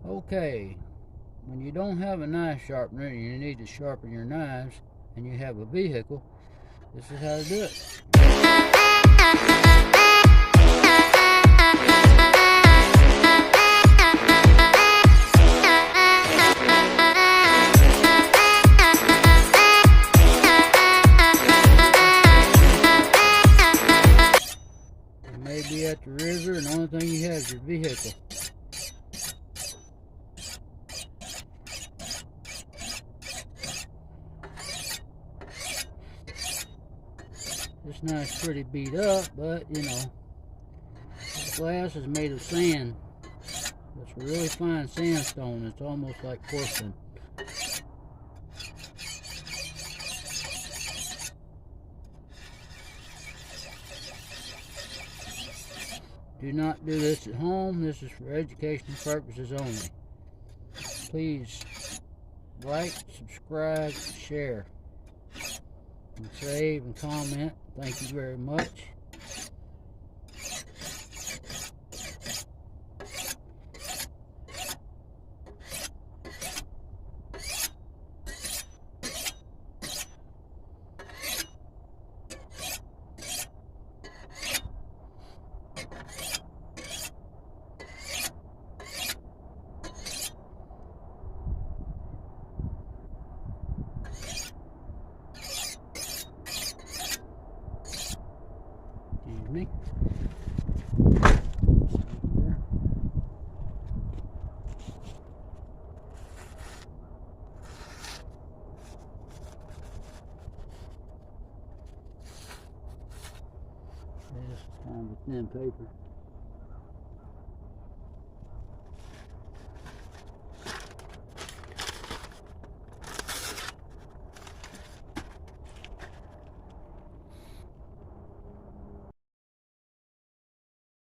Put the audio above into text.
Okay, when you don't have a knife sharpener and you need to sharpen your knives and you have a vehicle, this is how to do it. You may be at the river and the only thing you have is your vehicle. This knife's pretty beat up, but you know, this glass is made of sand. It's really fine sandstone. It's almost like porcelain. Do not do this at home. This is for educational purposes only. Please like, subscribe, share, and save and comment. Thank you very much. Excuse me. This is kind of a thin paper.